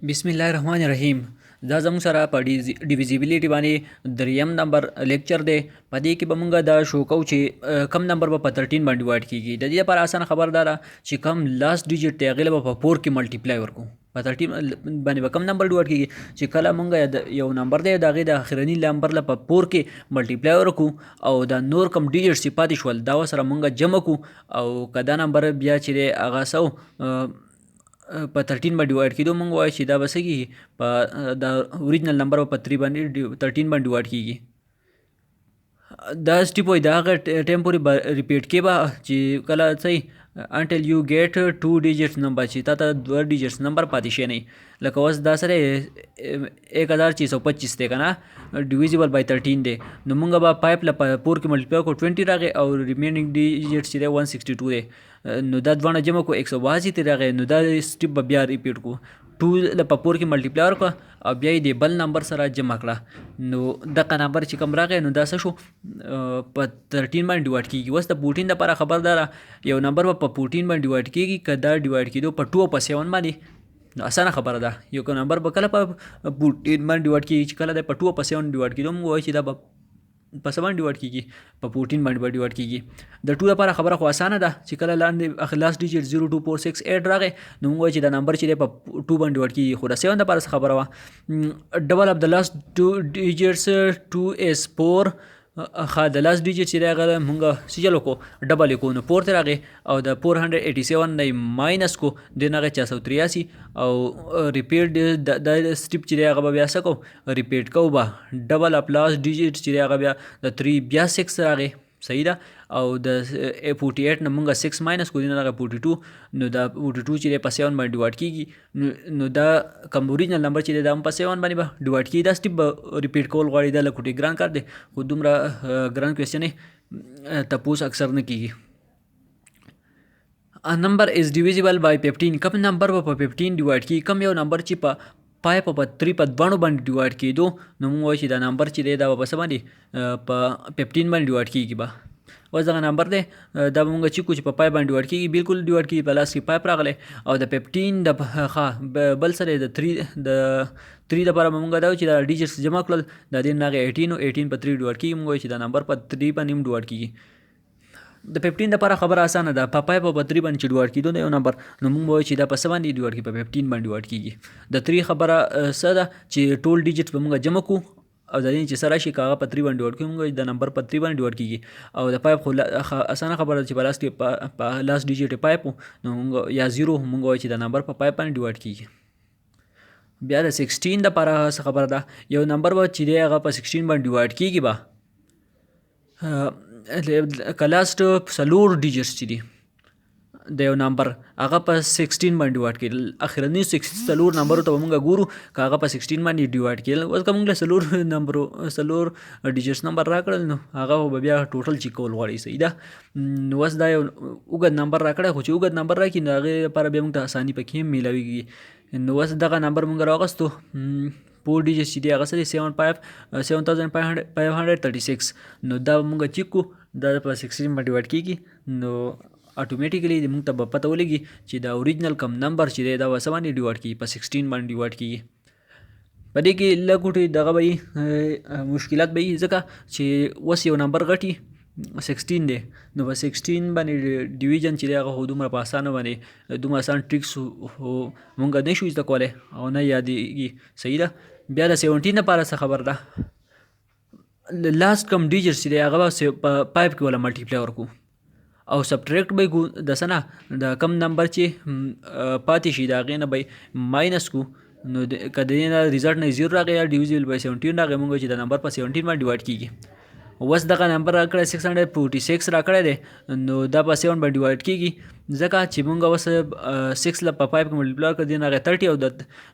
بسم الله الرحمن الرحیم. دا زموږ سره په ډیویزیبیلیټي باندې دریم نمبر لیکچر دی. په دې کې به مونږ دا شو کوو چې کم نمبر به په 13 باندې ډیوایډ کیږي. د دې لپاره اسانه خبر دا ده چې کم لاست ډیجیټ دی هغې له به په 4 کې ملټیپلای ورکړو. په 13 باندې به کم نمبر ډیوایډ کیږي چې کله مونږ یو نمبر دی د هغې د اخرني نمبر له په 4 کې ملټیپلای ورکړو او دا نور کم ډیجیټس چې پاتې شول دا سره مونږ جمع کړو او که دا نمبر بیا چې دی هغه څه په 13 باندې ډیوایډ کېدو مونږ وایو چې دا به څه کېږي په د اوریجنل نمبر په 13 باندې 13 باندې ډیوایډ کېږي. دا سټیپ وایي د هغه ټایم پورې ریپیټ کې به چې کله څه until you get 2 digits نمبر چې تا ته 2 digits نمبر پاتې شي نه لکه اوس دا سره 1625 دی که نه ډیویزیبل بای 13 دی نو مونږ به 5 له 4 کې ملټیپلای کړو 20 راغی او ریمیننګ ډیجیټس چې دی 162 دی نو دا دواړه جمع کړو 182 ته راغی نو دا سټیپ به بیا ریپیټ کړو 2 له په 4 کې ملټیپلای ورکړه او بیا یې د بل نمبر سره جمع کړه نو دغه نمبر چې کوم راغی نو دا څه شو په 13 باندې ډیوایډ کېږي. اوس د 14 دپاره خبر دا ده یو نمبر به په 14 باندې ډیوایډ کېږي که دا ډیوایډ کېدو په 2 او په 7 باندې نو اسانه خبره ده. یو نمبر به کله په 14 باندې ډیوایډ کېږي چې کله د په 2 او په 7 ډیوایډ کېدو موږ وایو چې دا به په 7 ډیوایډ کېږي په 14 باندې ډیوایډ کېږي. د 2 لپاره خبره خو اسانه ده چې کله لاندې لاست ډیجیټ 02468 راغی نو موږ وایو چې دا نمبر چې دی په 2 باندې ډیوایډ کېږي. خو د 7 لپاره څه خبره وه ډبل اف د لاست 2 ډیجیټس 2 is 4 ښه د لاست ډیجیټ چې دی هغه مونږ څه چل وکړو ډبل یې کړو نو 4 ته راغی او د 487 نه یې ماینس کړو دې نه راغی 483 او ریپیټ د سټیپ چې دی هغه به بیا څه کوو ریپیټ کوو به ډبل اف لاست ډیجیټ چې دی هغه بیا د 3 بیا 6 راغی صحیح ده او د 48 نه مونږ 6 ماینس کړو دې نه راغی 42 نو دا 42 چې دی په 7 باندې ډیوایډ کېږي نو دا کوم اوریجنل نمبر چې دی دا هم په 7 باندې به ډیوایډ کېږي. دا سټیپ به ریپیټ کول غواړي دا لکه ګران کار دی خو دومره ګران کوېسچن یې تپوس اکثر نه کېږي. A number is divisible by 15 کم نمبر به په 15 ډیوایډ کېږي. کم یو نمبر چې په 5 او په 3 په دواړو باندې ډیوایډ کېدو نو موږ وایو چې دا نمبر چې دی دا به په څه باندې په 15 باندې ډیوایډ کېږي به. اوس دغه نمبر دی دا به مونږ چې کو چې په 5 باندې ډیوایډ کېږي بالکل ډیوایډ کېږي په لاس کې 5 راغلی او د 15 د ښه بل سره د 3 دپاره به مونږ دا وایو چې دا ډیجیټس جمع کړل د دې نه هغې 18 او 18 په 3 ډیوایډ کېږي مونږ وایو چې دا نمبر په 3 باندې هم ډیوایډ کېږي. د 15 دپاره خبره اسانه ده په 5 او په 3 باندې چې ډیوایډ کېدو د یو نمبر نو مونږ وایو چې دا په څه باندې ډیوایډ کېږي په 15 باندې ډیوایډ کېږي. د 3 خبره څه ده چې ټول ډیجیټس به مونږ جمع کړو او د دې چې سره شي که هغه په 3 باندې ډیوایډ کړي مونږ د نمبر په 3 باندې ډیوایډ کېږي او د 5 خو اسانه خبره ده چې په لاس کې په لاس ډیجیټ یې 5 نو مونږ یا 0 مونږ وایو چې د نمبر په 5 باندې ډیوایډ کېږي. بیا د 16 دپاره څه خبره ده یو نمبر به چې دی هغه په 16 باندې ډیوایډ کېږي به که لاست 4 ډیجیټس چې دي د یو نمبر هغه په 16 باندې ډیوایډ کېدل اخرني 4 نمبرو ته به مونږ ګورو که هغه په 16 باندې ډیوایډ کېدل. اوس که مونږ له 4 نمبرو 4 ډیجیټس نمبر راکړل نو هغه به بیا ټوټل چې کول غواړي صحیح ده. نو اوس دا یو اوږد نمبر راکړی خو چې اوږد نمبر راکړي نو هغې لپاره بیا مونږ ته اساني پکې هم میلاویږي. نو اوس دغه نمبر مونږ راغستو 4 ډیجیټس چې دی هغه څه دی 7536 نو دا مونږ چیک کړو دا په 16 باندې ډیوایډ کېږي نو اټومیټیکلی موږ ته به پته ولګي چې دا اوریجنل کم نمبر چې دی دا په څه باندې ډیوایډ کېږي په 16 باندې ډیوایډ کېږي. په دې کې لږ غوټې دغه به وي مشکلات به وي ځکه چې اوس یو نمبر غټي 16 دی نو په 16 باندې ډیویژن چې دی هغه خو دومره په اسانه باندې دومره اسان ټریکس مونږ نه شو زده کولی او نه یادېږي صحیح ده. بیا د 17 دپاره څه خبر ده لاست کم ډیجیټس چې دی هغه به په 5 کې ولا ملټیپلای ورکړو او سبټریکټ به یې د څه نه د کم نمبر چې پاتې شي د هغې نه به یې ماینس کړو نو که د دې نه ریزلټ نه 0 راغی یا ډیویزیبل بای 17 راغی مونږ چې د نمبر په 17 باندې ډیوایډ کېږي. اوس دغه نمبر راکړی 646 راکړی دی نو دا په 7 باندې ډیوایډ کېږي ځکه چې مونږ اوس 6 له په 5 کې ملټیپلای کړو دې نه هغې 30 او د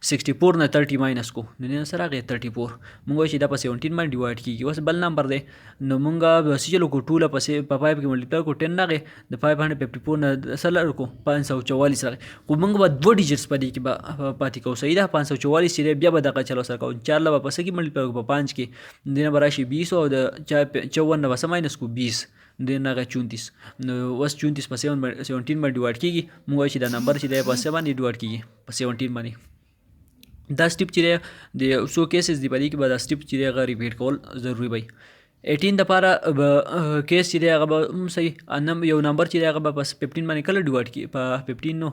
64 نه 30 ماینس کړو نو دې نه څه راغی 34 مونږ وایو چې دا په 17 باندې ډیوایډ کېږي. اوس بل نمبر دی نو مونږ به څه چلو کړو 2 له په 5 کې ملټیپلای کړو 10 راغی د 554 نه څه لرې کړو 544 راغی خو مونږ به 2 ډیجیټس په دې کې به پاتې کوو صحیح ده 544 چې دی بیا به دغه چلو سره کوو 4 له به په څه کې ملټیپلای کړو په 5 کې دې نه به راشي 20 او د 54 نه به څه ماینس کړو 20 دې نه هغه 34 نو اوس 34 په 17 باندې ډیوایډ کېږي مونږ وایو چې دا نمبر چې دی په 7 باندې ډیوایډ کېږي په 17 باندې. دا سټیپ چې دی د څو کیسز دی په دې کې به دا سټیپ چې دی هغه ریپیټ کول ضروري وي. 18 دپاره به کیس چې دی هغه به هم صحیح یو نمبر چې دی هغه به په 15 باندې کله ډیوایډ کړي په 15 نو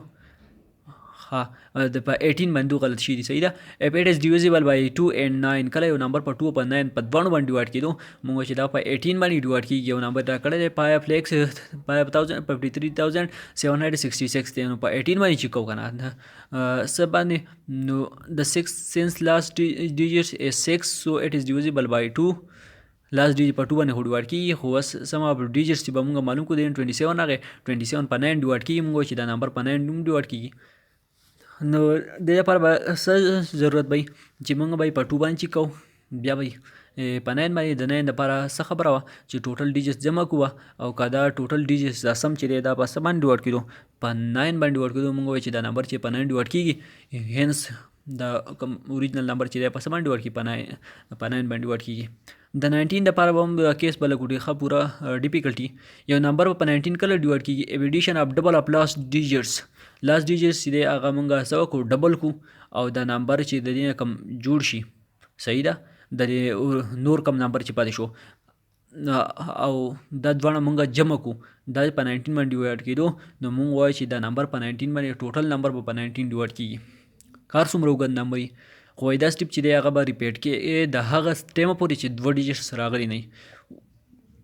د په 18 باندې غلط شي دي صحیح ده. if it is divisible by 2 and 9 کله یو نمبر په 2 او په 9 په دوانو باندې ډیوایډ کېدو موږ چې دا په 18 باندې ډیوایډ کېږي یو نمبر دا کړی دی 53,766 دی نو په 18 باندې چې کوو که نه څه باندې نو the 6 since last digit is 6 so it is divisible by 2 لاست ډیجیټ په 2 باندې خو ډیوایډ کېږي خو اوس سم اف ډیجیټس چې به موږ معلوم کړو د 27 هغې 27 په 9 ډیوایډ کېږي موږ چې دا نمبر په 9 هم ډیوایډ کېږي نو د لپاره به څه ضرورت وي چې موږ به یې په 2 باندې چې کوو بیا به په 9 باندې د 9 لپاره څه خبره وه چې ټوټل ډیجیټس جمع کوو او که دا ټوټل ډیجیټس دا سم چې دی دا په څه باندې ډیوایډ کېدو په 9 باندې ډیوایډ کېدو موږ وایو چې دا نمبر چې په 9 ډیوایډ کېږي هینس دا کوم اوریجنل نمبر چې دی په څه باندې ډیوایډ کېږي په 9 باندې ډیوایډ کېږي. د 19 دپاره به هم کیس به لږ ډېر ښه پوره ډیفیکلټي یو نمبر په 19 کله ډیوایډ کېږي ایډیشن اف ډبل اف لاست ډیجیټس چې دی هغه موږ څه وکړو ډبل کړو او دا نمبر چې د دې نه کم جوړ شي صحیح ده د دې نور کم نمبر چې پاتې شو او دا دواړه موږ جمع کړو دا په 19 باندې ډیوایډ کېدو نو موږ وایو چې دا نمبر په 19 باندې ټوټل نمبر به په 19 ډیوایډ کېږي. کار څومره اوږد نه وي خو دا سټیپ چې دی هغه به ریپیټ کې د هغه ټیمه پورې چې 2 ډیجیټس راغلي نه وي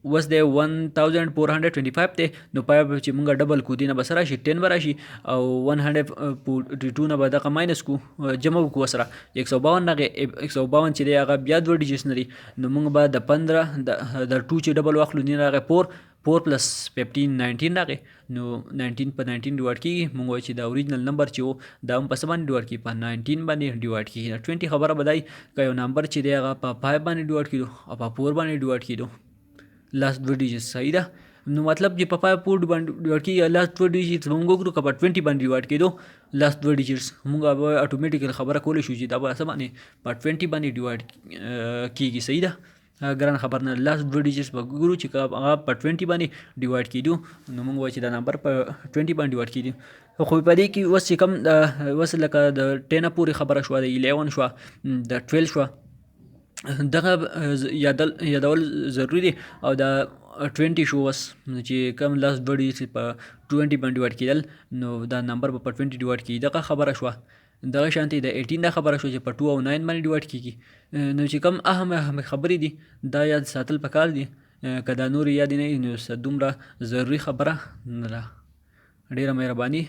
اوس دی 1425 دی نو پای چې موږ ډبل کو دي نه به څه راشي 10 به راشي او 142 نه به دغه ماینس کو جمع وکړو سره 152 هغې 152 چې دی هغه بیا 2 ډیجیټس نه دي نو موږ به د 15 د 2 چې ډبل واخلو نه راغی 4 پلس 15 19 راغی نو 19 په 19 ډیوایډ کېږي موږ وایو چې دا اوریجنل نمبر چې و دا هم په څه باندې ډیوایډ کېږي په 19 باندې ډیوایډ کېږي 20 خبره به دی که یو نمبر چې دی هغه په 5 باندې ډیوایډ کېدو او په 4 باندې ډیوایډ کېدو لاست 2 ډیجیټس صحیح ده نو مطلب چې په 5 باندې ډیوایډ کېږي لاست 2 ډیجیټس موږ وکړو که په 20 باندې ډیوایډ کېدو لاست 2 ډیجیټس موږ به اټومیټیکل خبره کولی شو چې دا به څه باندې په 20 باندې ډیوایډ کېږي صحیح ده ګران خبر نه لاست 2 ډیجیټس به ګورو چې هغه په 20 باندې ډیوایډ کېدو نو موږ وایو چې دا نمبر په 20 باندې ډیوایډ کېدو خو په دې کې اوس چې کوم اوس لکه د 10 پورې خبره شوه د 11 شوه د 12 شوه دغه یادول ضروري دي او دا 20 شو اوس چې کوم لاست 2 ډیجیټس په 20 باندې ډیوایډ کېدل نو دا نمبر به په 20 ډیوایډ کېږي دغه خبره شوه. دغه شانتي د 18 دا خبره شو چې په 2 او 9 باندې ډیوایډ کېږي نو چې کوم اهم خبرې دي دا یاد ساتل پکار دي که دا نور یاد نه وي نو دومره ضروري خبره نه ده. ډېره مهرباني.